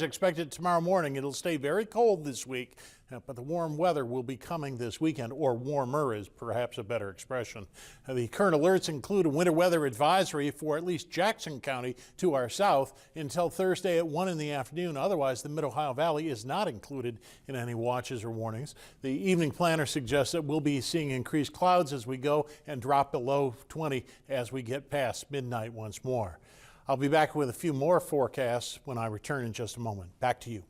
Expected tomorrow morning. It'll stay very cold this week, but the warm weather will be coming this weekend, or warmer is perhaps a better expression. The current alerts include a winter weather advisory for at least Jackson County to our south until Thursday at 1 in the afternoon. Otherwise, the Mid-Ohio Valley is not included in any watches or warnings. The evening planner suggests that we'll be seeing increased clouds as we go and drop below 20 as we get past midnight once more. I'll be back with a few more forecasts when I return in just a moment. Back to you.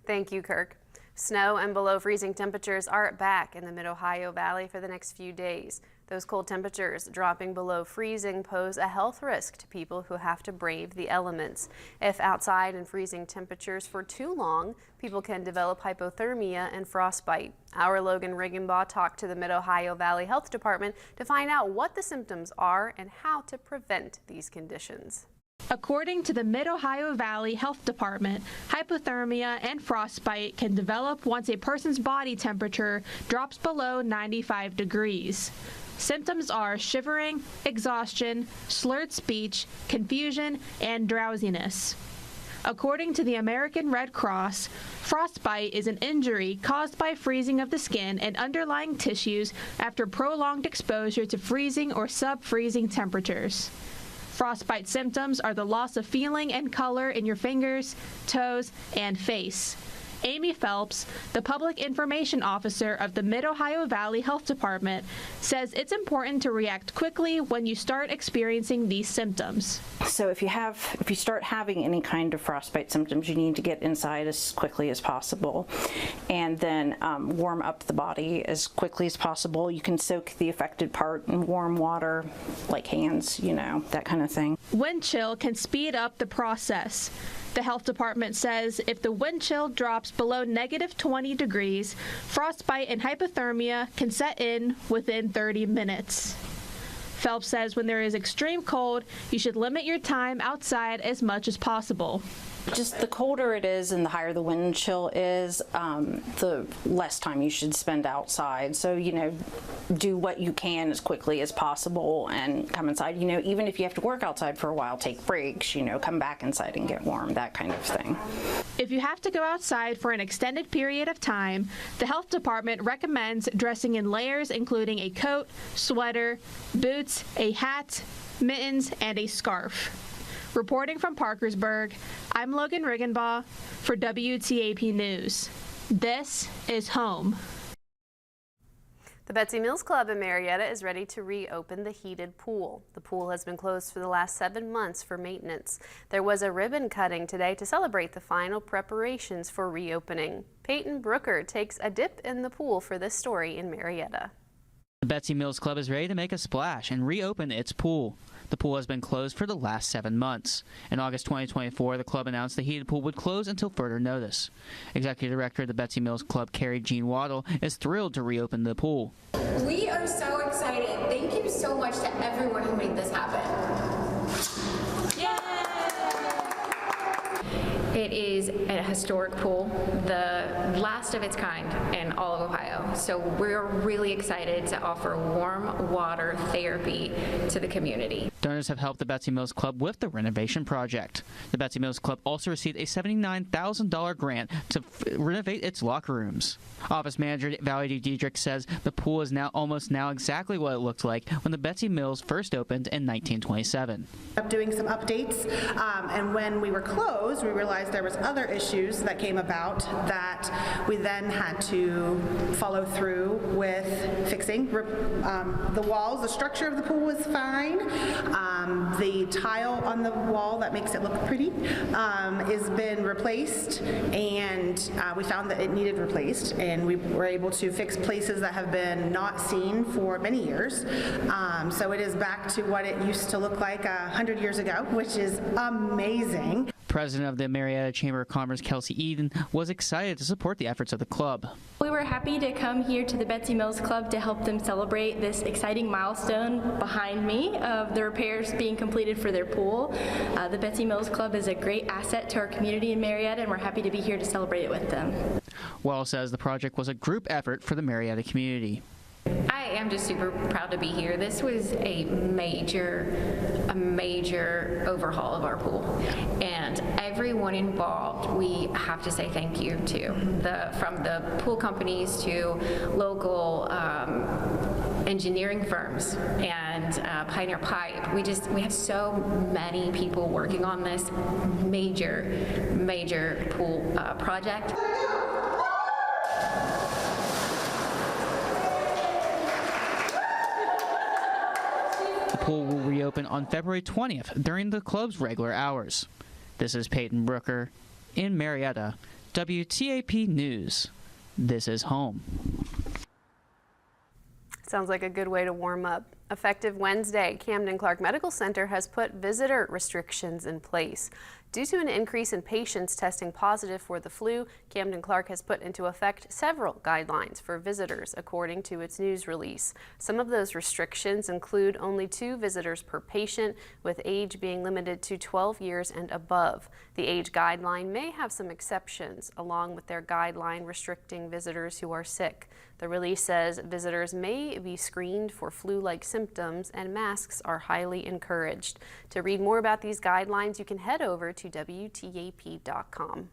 Thank you, Kirk. Snow and below freezing temperatures are back in the Mid-Ohio Valley for the next few days. Those cold temperatures dropping below freezing pose a health risk to people who have to brave the elements. If outside in freezing temperatures for too long, people can develop hypothermia and frostbite. Our Logan Riggenbaugh talked to the Mid-Ohio Valley Health Department to find out what the symptoms are and how to prevent these conditions. According to the Mid-Ohio Valley Health Department, hypothermia and frostbite can develop once a person's body temperature drops below 95 degrees. Symptoms are shivering, exhaustion, slurred speech, confusion, and drowsiness. According to the American Red Cross, frostbite is an injury caused by freezing of the skin and underlying tissues after prolonged exposure to freezing or sub-freezing temperatures. Frostbite symptoms are the loss of feeling and color in your fingers, toes, and face. Amy Phelps, the Public Information Officer of the Mid-Ohio Valley Health Department, says it's important to react quickly when you start experiencing these symptoms. So if you start having any kind of frostbite symptoms, you need to get inside as quickly as possible and then warm up the body as quickly as possible. You can soak the affected part in warm water, like hands, that kind of thing. Wind chill can speed up the process. The health department says if the wind chill drops below -20 degrees, frostbite and hypothermia can set in within 30 minutes. Phelps says when there is extreme cold, you should limit your time outside as much as possible. Just the colder it is and the higher the wind chill is, the less time you should spend outside. So, do what you can as quickly as possible and come inside. Even if you have to work outside for a while, take breaks, come back inside and get warm, that kind of thing. If you have to go outside for an extended period of time, the health department recommends dressing in layers including a coat, sweater, boots, a hat, mittens, and a scarf. Reporting from Parkersburg, I'm Logan Riggenbaugh for WTAP News. This is home. The Betsy Mills Club in Marietta is ready to reopen the heated pool. The pool has been closed for the last 7 months for maintenance. There was a ribbon cutting today to celebrate the final preparations for reopening. Peyton Brooker takes a dip in the pool for this story in Marietta. The Betsy Mills Club is ready to make a splash and reopen its pool. The pool has been closed for the last 7 months. In August 2024, the club announced the heated pool would close until further notice. Executive Director of the Betsy Mills Club, Carrie Jean Waddle, is thrilled to reopen the pool. We are so excited. Thank you so much to everyone who made this happen. It is a historic pool, the last of its kind in all of Ohio. So we're really excited to offer warm water therapy to the community. Donors have helped the Betsy Mills Club with the renovation project. The Betsy Mills Club also received a $79,000 grant to renovate its locker rooms. Office manager Valerie Diedrich says the pool is now almost exactly what it looked like when the Betsy Mills first opened in 1927. Doing some updates, and when we were closed, we realized there was other issues that came about that we then had to follow through with fixing. The walls, the structure of the pool was fine. The tile on the wall that makes it look pretty has been replaced, and we found that it needed replaced, and we were able to fix places that have been not seen for many years. So it is back to what it used to look like 100 years ago, which is amazing. President of the Marietta Chamber of Commerce, Kelsey Eden, was excited to support the efforts of the club. We were happy to come here to the Betsy Mills Club to help them celebrate this exciting milestone behind me of the repairs being completed for their pool. The Betsy Mills Club is a great asset to our community in Marietta, and we're happy to be here to celebrate it with them. Waddle says the project was a group effort for the Marietta community. I am just super proud to be here. This was a major a major overhaul of our pool. And everyone involved, we have to say thank you to, from the pool companies to local engineering firms and Pioneer Pipe. We have so many people working on this major pool project. The pool will reopen on February 20th during the club's regular hours. This is Peyton Brooker in Marietta, WTAP News. This is home. Sounds like a good way to warm up. Effective Wednesday, Camden Clark Medical Center has put visitor restrictions in place. Due to an increase in patients testing positive for the flu, Camden Clark has put into effect several guidelines for visitors, according to its news release. Some of those restrictions include only 2 visitors per patient, with age being limited to 12 years and above. The age guideline may have some exceptions, along with their guideline restricting visitors who are sick. The release says visitors may be screened for flu-like symptoms and masks are highly encouraged. To read more about these guidelines, you can head over to WTAP.com.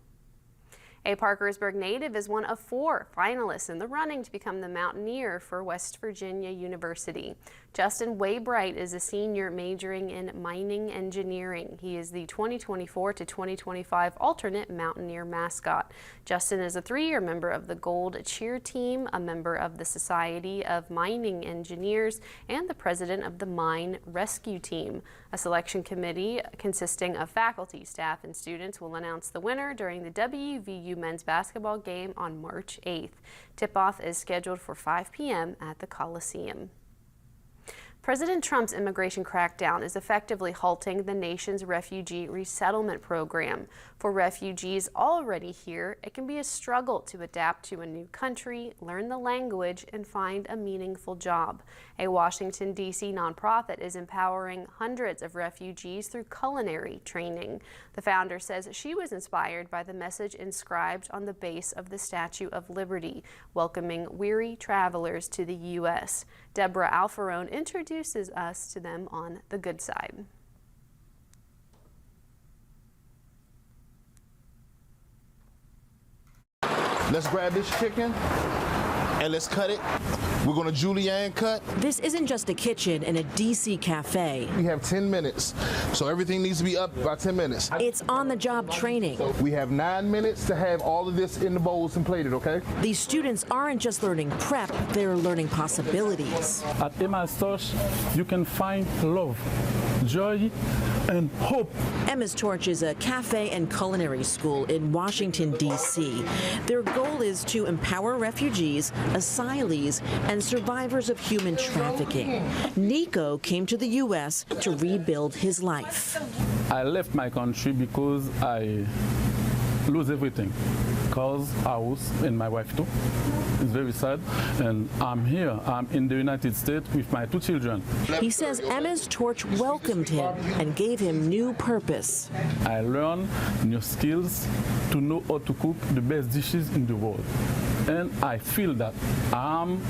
A Parkersburg native is one of 4 finalists in the running to become the Mountaineer for West Virginia University. Justin Waybright is a senior majoring in mining engineering. He is the 2024 to 2025 alternate Mountaineer mascot. Justin is a 3-year member of the Gold Cheer Team, a member of the Society of Mining Engineers, and the president of the Mine Rescue Team. A selection committee consisting of faculty, staff, and students will announce the winner during the WVU men's basketball game on March 8th. Tip-off is scheduled for 5 p.m. at the Coliseum. President Trump's immigration crackdown is effectively halting the nation's refugee resettlement program. For refugees already here, it can be a struggle to adapt to a new country, learn the language, and find a meaningful job. A Washington, D.C. nonprofit is empowering hundreds of refugees through culinary training. The founder says she was inspired by the message inscribed on the base of the Statue of Liberty, welcoming weary travelers to the U.S. Deborah Alfarone introduces us to them on the good side. Let's grab this chicken and let's cut it. We're gonna julienne cut. This isn't just a kitchen in a DC cafe. We have 10 minutes, so everything needs to be up by 10 minutes. It's on-the-job training. We have 9 minutes to have all of this in the bowls and plated, okay? These students aren't just learning prep, they're learning possibilities. At Emma's Torch, you can find love, joy, and hope. Emma's Torch is a cafe and culinary school in Washington, D.C. Their goal is to empower refugees, asylees, and survivors of human trafficking. Nico came to the U.S. to rebuild his life. I left my country because I lose everything. Cause, house, and my wife too. It's very sad. And I'm here. I'm in the United States with my 2 children. He says Emma's Torch welcomed him and gave him new purpose. I learned new skills to know how to cook the best dishes in the world. And I feel that I'm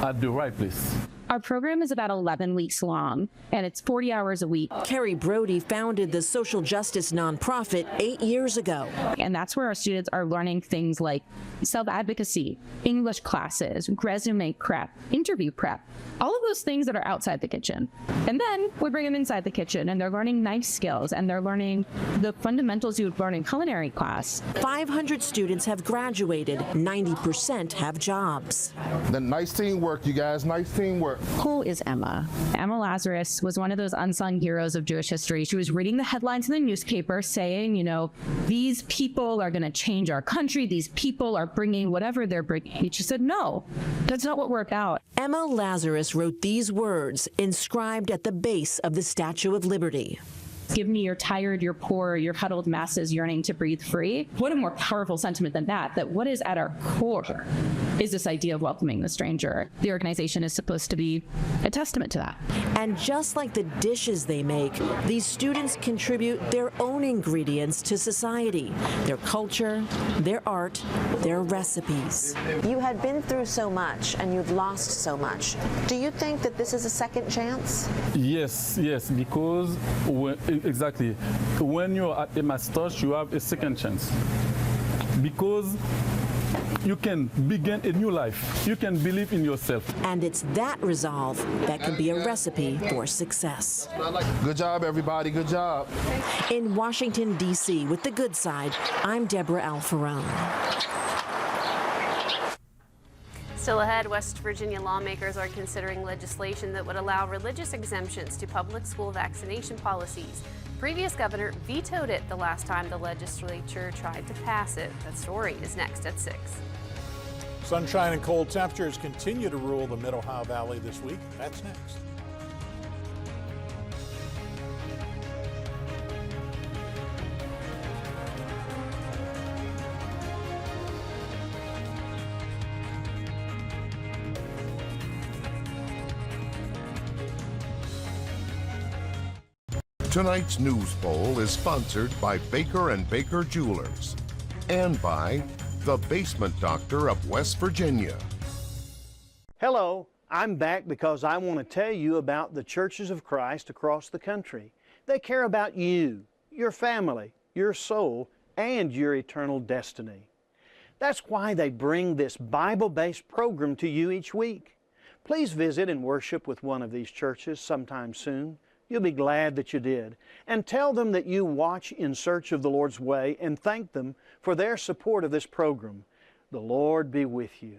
at the right place. Our program is about 11 weeks long, and it's 40 hours a week. Carrie Brody founded the social justice nonprofit 8 years ago. And that's where our students are learning things like self-advocacy, English classes, resume prep, interview prep, all of those things that are outside the kitchen. And then we bring them inside the kitchen, and they're learning knife skills, and they're learning the fundamentals you would learn in culinary class. 500 students have graduated, 90% have jobs. The nice teamwork, you guys, nice teamwork. Who is Emma? Emma Lazarus was one of those unsung heroes of Jewish history. She was reading the headlines in the newspaper saying, you know, these people are going to change our country. These people are bringing whatever they're bringing. She said, no, that's not what we're about. Emma Lazarus wrote these words inscribed at the base of the Statue of Liberty. Give me your tired, your poor, your huddled masses yearning to breathe free. What a more powerful sentiment than that, that what is at our core is this idea of welcoming the stranger. The organization is supposed to be a testament to that. And just like the dishes they make, these students contribute their own ingredients to society, their culture, their art, their recipes. You had been through so much and you've lost so much. Do you think that this is a second chance? Yes, because exactly, when you're at a master's, you have a second chance. Because you can begin a new life. You can believe in yourself. And it's that resolve that can be a recipe for success. Good job, everybody. Good job. In Washington, D.C., with The Good Side, I'm Deborah Alfarone. Still ahead, West Virginia lawmakers are considering legislation that would allow religious exemptions to public school vaccination policies. Previous governor vetoed it the last time the legislature tried to pass it. That story is next at 6. Sunshine and cold temperatures continue to rule the Mid-Ohio Valley this week. That's next. Tonight's news poll is sponsored by Baker & Baker Jewelers and by the Basement Doctor of West Virginia. Hello, I'm back because I want to tell you about the Churches of Christ across the country. They care about you, your family, your soul, and your eternal destiny. That's why they bring this Bible-based program to you each week. Please visit and worship with one of these churches sometime soon. You'll be glad that you did. And tell them that you watch In Search of the Lord's Way and thank them for their support of this program. The Lord be with you.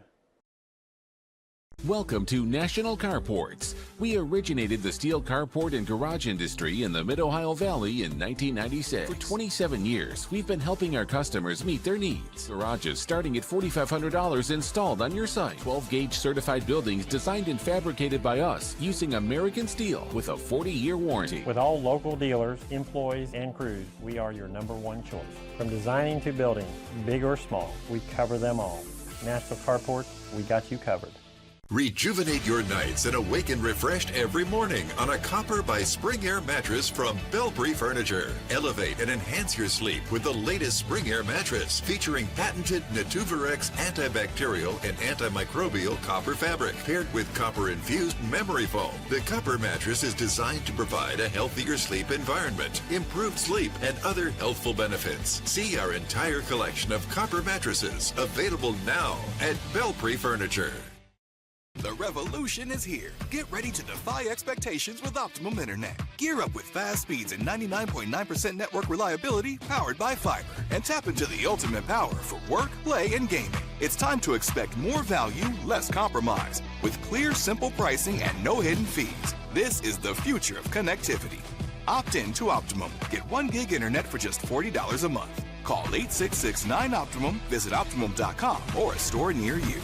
Welcome to National Carports. We originated the steel carport and garage industry in the Mid-Ohio Valley in 1996. For 27 years, we've been helping our customers meet their needs. Garages starting at $4,500 installed on your site. 12-gauge certified buildings designed and fabricated by us using American steel with a 40-year warranty. With all local dealers, employees, and crews, we are your #1 choice. From designing to building, big or small, we cover them all. National Carports, we got you covered. Rejuvenate your nights and awaken refreshed every morning on a Copper by Spring Air mattress from Belpre Furniture. Elevate and enhance your sleep with the latest Spring Air mattress featuring patented Natuvarex antibacterial and antimicrobial copper fabric paired with copper-infused memory foam. The Copper mattress is designed to provide a healthier sleep environment, improved sleep, and other healthful benefits. See our entire collection of Copper mattresses available now at Belpre Furniture. The revolution is here. Get ready to defy expectations with Optimum Internet. Gear up with fast speeds and 99.9% network reliability powered by fiber. And tap into the ultimate power for work, play, and gaming. It's time to expect more value, less compromise, with clear, simple pricing and no hidden fees. This is the future of connectivity. Opt in to Optimum. Get 1 gig internet for just $40 a month. Call 866-9-OPTIMUM, visit Optimum.com or a store near you.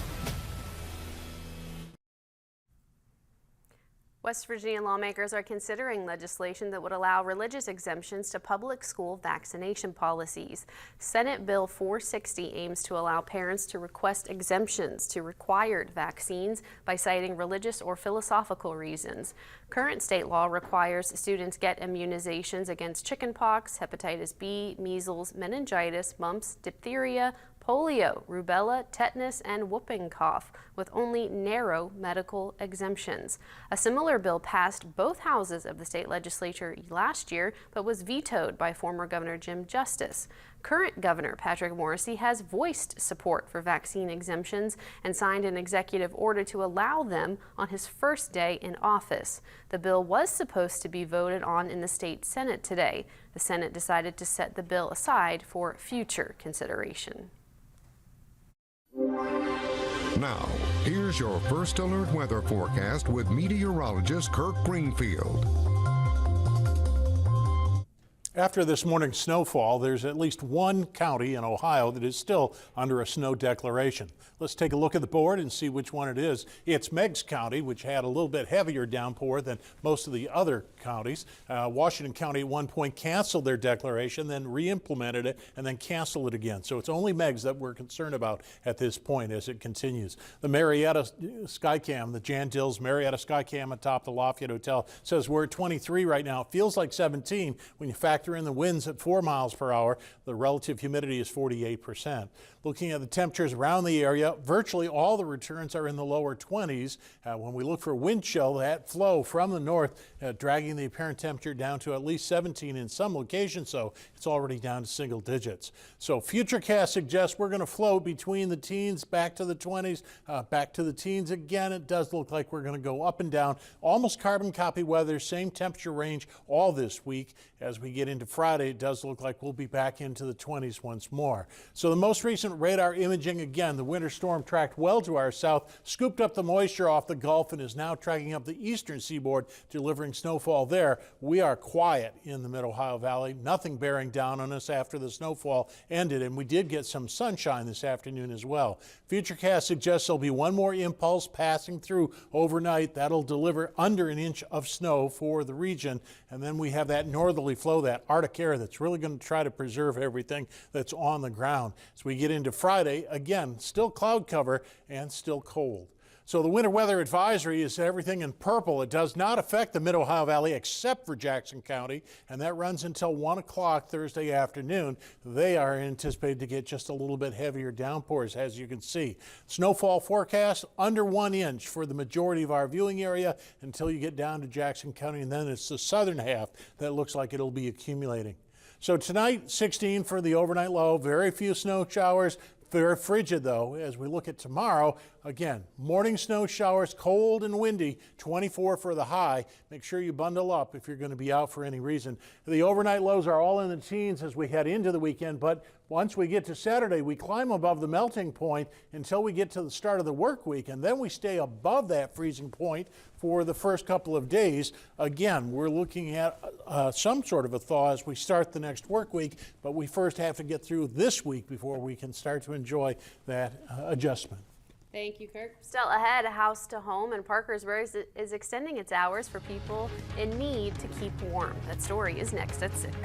West Virginia lawmakers are considering legislation that would allow religious exemptions to public school vaccination policies. Senate Bill 460 aims to allow parents to request exemptions to required vaccines by citing religious or philosophical reasons. Current state law requires students get immunizations against chickenpox, hepatitis B, measles, meningitis, mumps, diphtheria, polio, rubella, tetanus, and whooping cough, with only narrow medical exemptions. A similar bill passed both houses of the state legislature last year, but was vetoed by former Governor Jim Justice. Current Governor Patrick Morrisey has voiced support for vaccine exemptions and signed an executive order to allow them on his first day in office. The bill was supposed to be voted on in the state Senate today. The Senate decided to set the bill aside for future consideration. Now, here's your first alert weather forecast with meteorologist Kirk Greenfield. After this morning's snowfall, there's at least one county in Ohio that is still under a snow declaration. Let's take a look at the board and see which one it is. It's Meigs County, which had a little bit heavier downpour than most of the other counties. Washington County at one point canceled their declaration, then re-implemented it, and then canceled it again. So it's only Meigs that we're concerned about at this point as it continues. The Marietta Skycam, the Jan Dills Marietta Skycam atop the Lafayette Hotel says we're at 23 right now. It feels like 17 when you factor in the winds at 4 miles per hour. The relative humidity is 48%. Looking at the temperatures around the area, virtually all the returns are in the lower 20s. When we look for wind chill, that flow from the north dragging the apparent temperature down to at least 17 in some locations, so it's already down to single digits. So Futurecast suggests we're going to float between the teens, back to the 20s, back to the teens again. It does look like we're going to go up and down, almost carbon copy weather, same temperature range all this week. As we get into Friday, it does look like we'll be back into the 20s once more. So the most recent radar imaging, again, the winter storm tracked well to our south, scooped up the moisture off the Gulf and is now tracking up the eastern seaboard, delivering snowfall there. We are quiet in the Mid-Ohio Valley, nothing bearing down on us after the snowfall ended, and we did get some sunshine this afternoon as well. Futurecast suggests there'll be one more impulse passing through overnight. That'll deliver under an inch of snow for the region, and then we have that northerly flow, that Arctic air that's really going to try to preserve everything that's on the ground. As we get into Friday, again, still cloud cover and still cold. So the winter weather advisory is everything in purple. It does not affect the Mid-Ohio Valley except for Jackson County, and that runs until 1 o'clock Thursday afternoon. They are anticipated to get just a little bit heavier downpours, as you can see. Snowfall forecast under 1 inch for the majority of our viewing area until you get down to Jackson County, and then it's the southern half that looks like it'll be accumulating. So tonight, 16 for the overnight low, very few snow showers. Very frigid, though, as we look at tomorrow. Again, morning snow showers, cold and windy, 24 for the high. Make sure you bundle up if you're going to be out for any reason. The overnight lows are all in the teens as we head into the weekend, but once we get to Saturday, we climb above the melting point until we get to the start of the work week, and then we stay above that freezing point for the first couple of days. Again, we're looking at some sort of a thaw as we start the next work week, but we first have to get through this week before we can start to enjoy that adjustment. Thank you, Kirk. Still ahead, House to Home in Parkersburg is extending its hours for people in need to keep warm. That story is next at 6.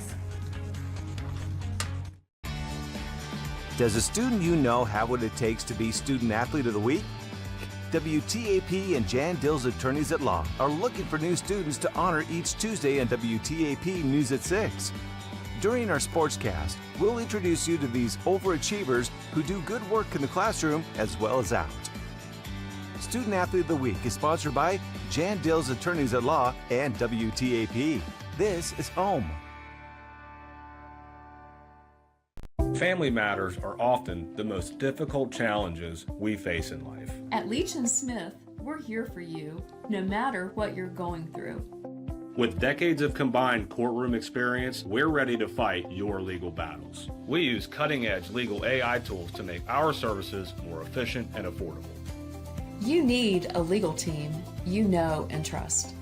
Does a student you know have what it takes to be Student Athlete of the Week? WTAP and Jan Dills Attorneys at Law are looking for new students to honor each Tuesday on WTAP News at 6. During our sportscast, we'll introduce you to these overachievers who do good work in the classroom as well as out. Student Athlete of the Week is sponsored by Jan Dills Attorneys at Law and WTAP. This is home. Family matters are often the most difficult challenges we face in life. At Leach & Smith, we're here for you, no matter what you're going through. With decades of combined courtroom experience, we're ready to fight your legal battles. We use cutting-edge legal AI tools to make our services more efficient and affordable. You need a legal team you know and trust.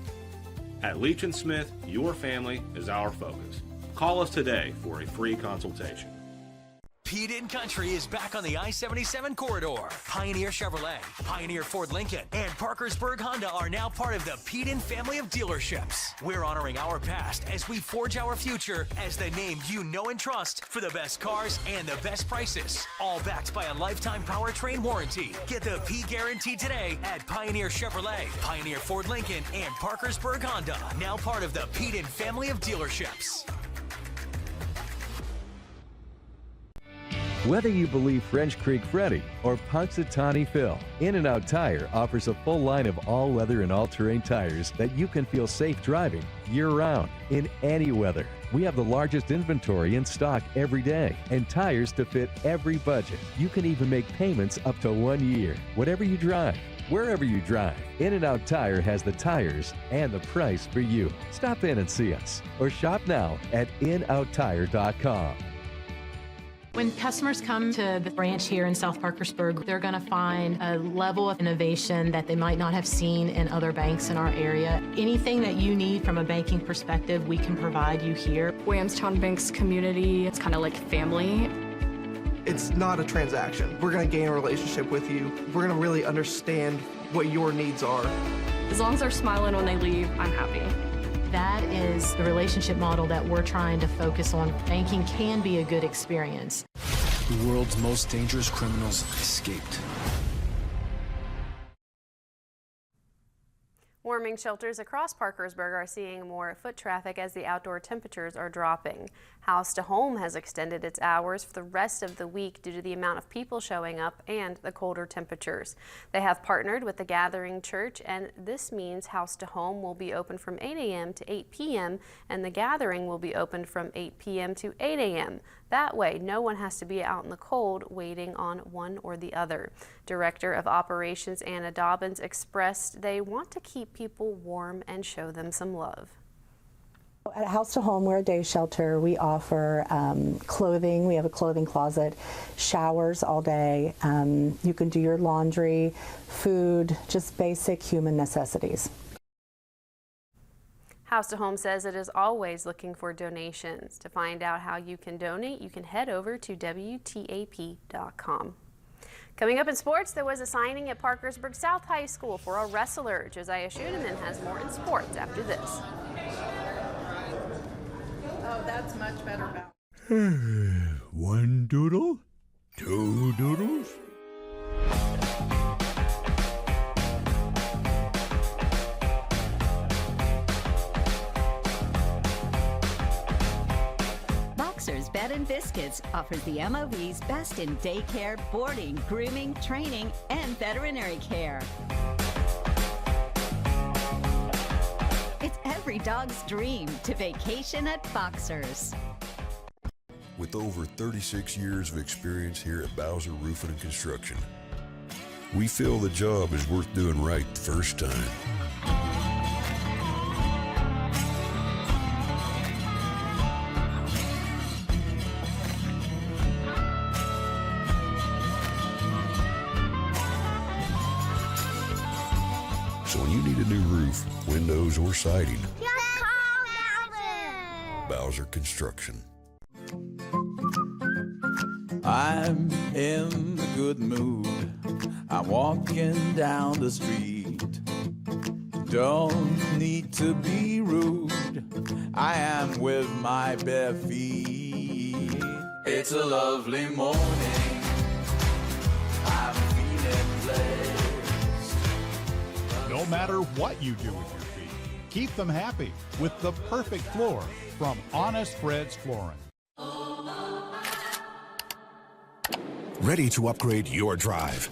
At Leach & Smith, your family is our focus. Call us today for a free consultation. Pete in Country is back on the I-77 corridor. Pioneer Chevrolet, Pioneer Ford Lincoln, and Parkersburg Honda are now part of the Pete in family of dealerships. We're honoring our past as we forge our future as the name you know and trust for the best cars and the best prices. All backed by a lifetime powertrain warranty. Get the P guarantee today at Pioneer Chevrolet, Pioneer Ford Lincoln, and Parkersburg Honda. Now part of the Pete in family of dealerships. Whether you believe French Creek Freddy or Punxsutawney Phil, In-N-Out Tire offers a full line of all-weather and all-terrain tires that you can feel safe driving year-round, in any weather. We have the largest inventory in stock every day and tires to fit every budget. You can even make payments up to 1 year. Whatever you drive, wherever you drive, In-N-Out Tire has the tires and the price for you. Stop in and see us or shop now at inouttire.com. When customers come to the branch here in South Parkersburg, they're going to find a level of innovation that they might not have seen in other banks in our area. Anything that you need from a banking perspective, we can provide you here. Williamstown Bank's community, it's kind of like family. It's not a transaction. We're going to gain a relationship with you. We're going to really understand what your needs are. As long as they're smiling when they leave, I'm happy. That is the relationship model that we're trying to focus on. Banking can be a good experience. The world's most dangerous criminals escaped. Warming shelters across Parkersburg are seeing more foot traffic as the outdoor temperatures are dropping. House to Home has extended its hours for the rest of the week due to the amount of people showing up and the colder temperatures. They have partnered with the Gathering Church, and this means House to Home will be open from 8 a.m. to 8 p.m. and the Gathering will be open from 8 p.m. to 8 a.m. That way, no one has to be out in the cold waiting on one or the other. Director of Operations Anna Dobbins expressed they want to keep people warm and show them some love. At House to Home, we're a day shelter. We offer clothing. We have a clothing closet, showers all day. You can do your laundry, food, just basic human necessities. House to Home says it is always looking for donations. To find out how you can donate, you can head over to WTAP.com. Coming up in sports, there was a signing at Parkersburg South High School for a wrestler. Josiah Schuneman has more in sports after this. Oh, that's much better. One doodle, two doodles. Boxer's Bed and Biscuits offers the MOV's best in daycare, boarding, grooming, training, and veterinary care. It's every dog's dream to vacation at Boxer's. With over 36 years of experience here at Bowser Roofing and Construction, we feel the job is worth doing right the first time. So when you need a new roof, windows, or siding, just call Bowser Construction. I'm in a good mood. I'm walking down the street. Don't need to be rude. I am with my bare feet. It's a lovely morning. I'm feeling blessed. No matter what you do with your feet, keep them happy with the perfect floor from Honest Fred's Flooring. Ready to upgrade your drive?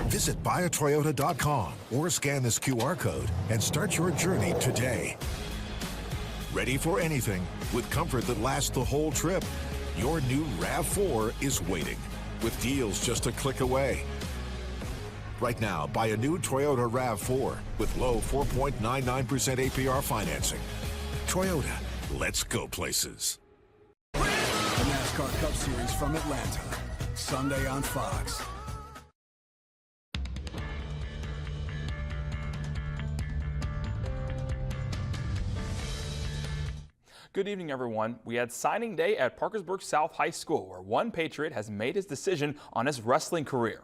Visit buyatoyota.com or scan this QR code and start your journey today. Ready for anything with comfort that lasts the whole trip? Your new RAV4 is waiting with deals just a click away. Right now, buy a new Toyota RAV4 with low 4.99% APR financing. Toyota, let's go places. The NASCAR Cup Series from Atlanta, Sunday on Fox. Good evening, everyone. We had signing day at Parkersburg South High School, where one Patriot has made his decision on his wrestling career.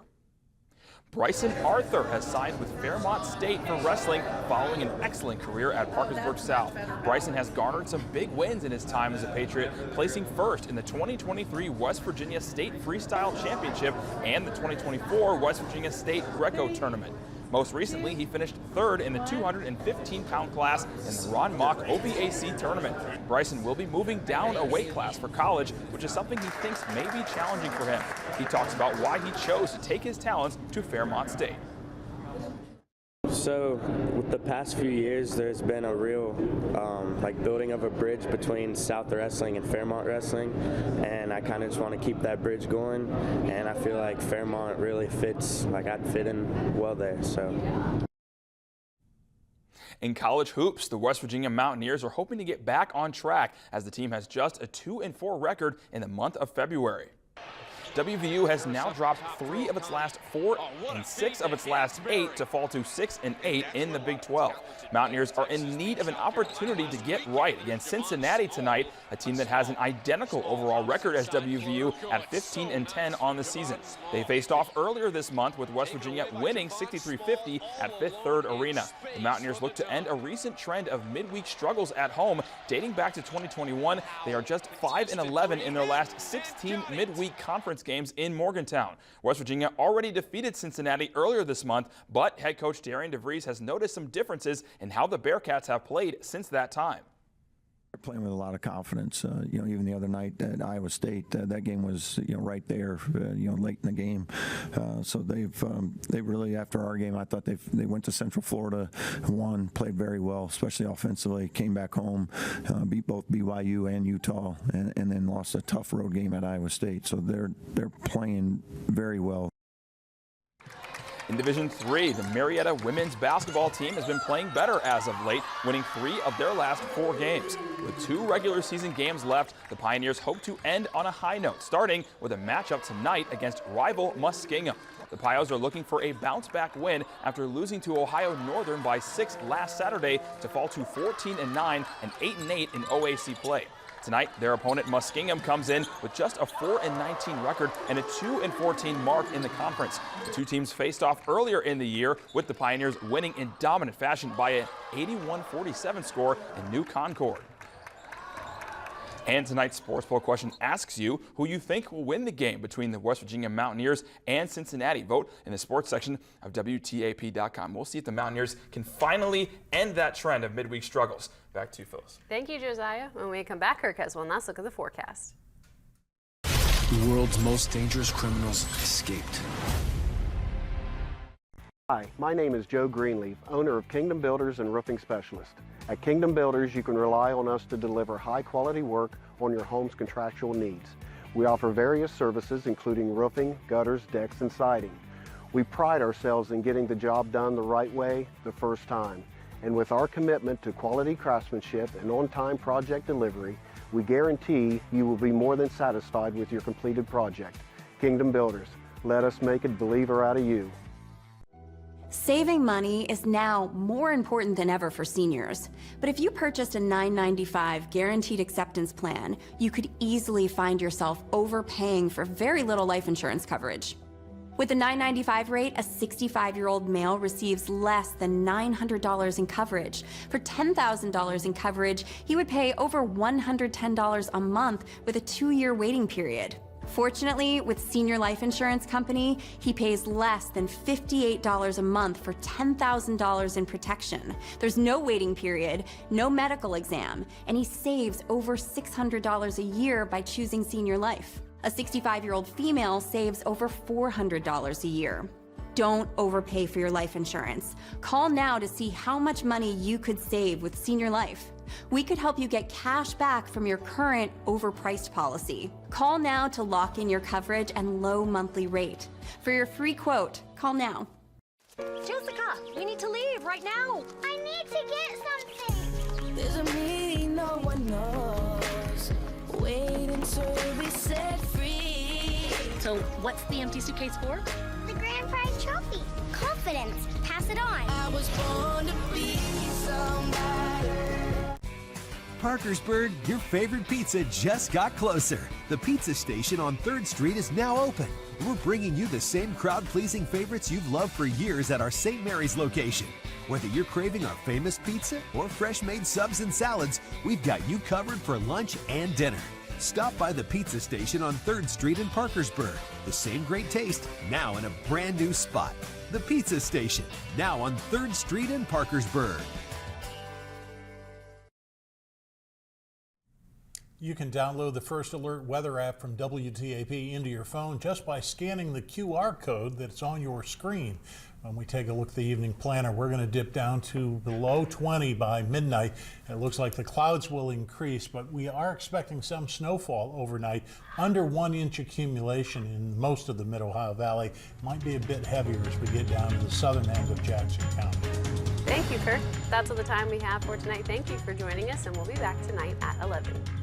Bryson Arthur has signed with Fairmont State for wrestling following an excellent career at Parkersburg South. Bryson has garnered some big wins in his time as a Patriot, placing first in the 2023 West Virginia State Freestyle Championship and the 2024 West Virginia State Greco Tournament. Most recently, he finished third in the 215-pound class in the Ron Mock OVAC tournament. Bryson will be moving down a weight class for college, which is something he thinks may be challenging for him. He talks about why he chose to take his talents to Fairmont State. So with the past few years, there's been a real building of a bridge between South Wrestling and Fairmont Wrestling, and I kind of just want to keep that bridge going, and I feel like Fairmont really fits, like I'd fit in well there. So. In college hoops, the West Virginia Mountaineers are hoping to get back on track as the team has just a 2-4 record in the month of February. WVU has now dropped 3 of its last 4 and 6 of its last 8 to fall to 6-8 in the Big 12. Mountaineers are in need of an opportunity to get right against Cincinnati tonight, a team that has an identical overall record as WVU at 15-10 on the season. They faced off earlier this month with West Virginia winning 63-50 at Fifth Third Arena. The Mountaineers look to end a recent trend of midweek struggles at home dating back to 2021. They are just 5-11 in their last 16 midweek conference games in Morgantown. West Virginia already defeated Cincinnati earlier this month, but head coach Darian DeVries has noticed some differences in how the Bearcats have played since that time. They're playing with a lot of confidence. Even the other night at Iowa State, that game was right there. Late in the game. So they really, after our game, I thought they went to Central Florida, won, played very well, especially offensively. Came back home, beat both BYU and Utah, and then lost a tough road game at Iowa State. So they're playing very well. In Division III, the Marietta women's basketball team has been playing better as of late, winning 3 of their last 4 games. With 2 regular season games left, the Pioneers hope to end on a high note, starting with a matchup tonight against rival Muskingum. The Pios are looking for a bounce-back win after losing to Ohio Northern by 6 last Saturday to fall to 14-9 and 8-8 in OAC play. Tonight, their opponent Muskingum comes in with just a 4-19 record and a 2-14 mark in the conference. The two teams faced off earlier in the year, with the Pioneers winning in dominant fashion by an 81-47 score in New Concord. And tonight's Sports Poll question asks you who you think will win the game between the West Virginia Mountaineers and Cincinnati. Vote in the sports section of WTAP.com. We'll see if the Mountaineers can finally end that trend of midweek struggles. Back to you, Phyllis. Thank you, Josiah. When we come back, Kirk has one last look at the forecast. The world's most dangerous criminals escaped. Hi, my name is Joe Greenleaf, owner of Kingdom Builders and Roofing Specialist. At Kingdom Builders, you can rely on us to deliver high-quality work on your home's contractual needs. We offer various services, including roofing, gutters, decks, and siding. We pride ourselves in getting the job done the right way the first time. And with our commitment to quality craftsmanship and on-time project delivery, we guarantee you will be more than satisfied with your completed project. Kingdom Builders, let us make a believer out of you. Saving money is now more important than ever for seniors. But if you purchased a $9.95 guaranteed acceptance plan, you could easily find yourself overpaying for very little life insurance coverage. With the $9.95 rate, a 65-year-old male receives less than $900 in coverage. For $10,000 in coverage, he would pay over $110 a month with a 2-year waiting period. Fortunately, with Senior Life Insurance Company, he pays less than $58 a month for $10,000 in protection. There's no waiting period, no medical exam, and he saves over $600 a year by choosing Senior Life. A 65-year-old female saves over $400 a year. Don't overpay for your life insurance. Call now to see how much money you could save with Senior Life. We could help you get cash back from your current overpriced policy. Call now to lock in your coverage and low monthly rate. For your free quote, call now. Jessica, we need to leave right now. I need to get something. There's a me no one knows. Wait until we set free. So what's the empty suitcase for? The grand prize trophy. Confidence. Pass it on. I was born to be somebody. Parkersburg, your favorite pizza just got closer. The pizza station on 3rd Street is now open. We're bringing you the same crowd-pleasing favorites you've loved for years at our St. Mary's location. Whether you're craving our famous pizza or fresh-made subs and salads, we've got you covered for lunch and dinner. Stop by the pizza station on 3rd Street in Parkersburg. The same great taste, now in a brand new spot. The pizza station, now on 3rd Street in Parkersburg. You can download the First Alert weather app from WTAP into your phone just by scanning the QR code that's on your screen. When we take a look at the evening planner, we're going to dip down to below 20 by midnight. It looks like the clouds will increase, but we are expecting some snowfall overnight, under 1 inch accumulation in most of the Mid-Ohio Valley. Might be a bit heavier as we get down to the southern end of Jackson County. Thank Thank you, Kirk. That's all the time we have for tonight. Thank you for joining us, and we'll be back tonight at 11.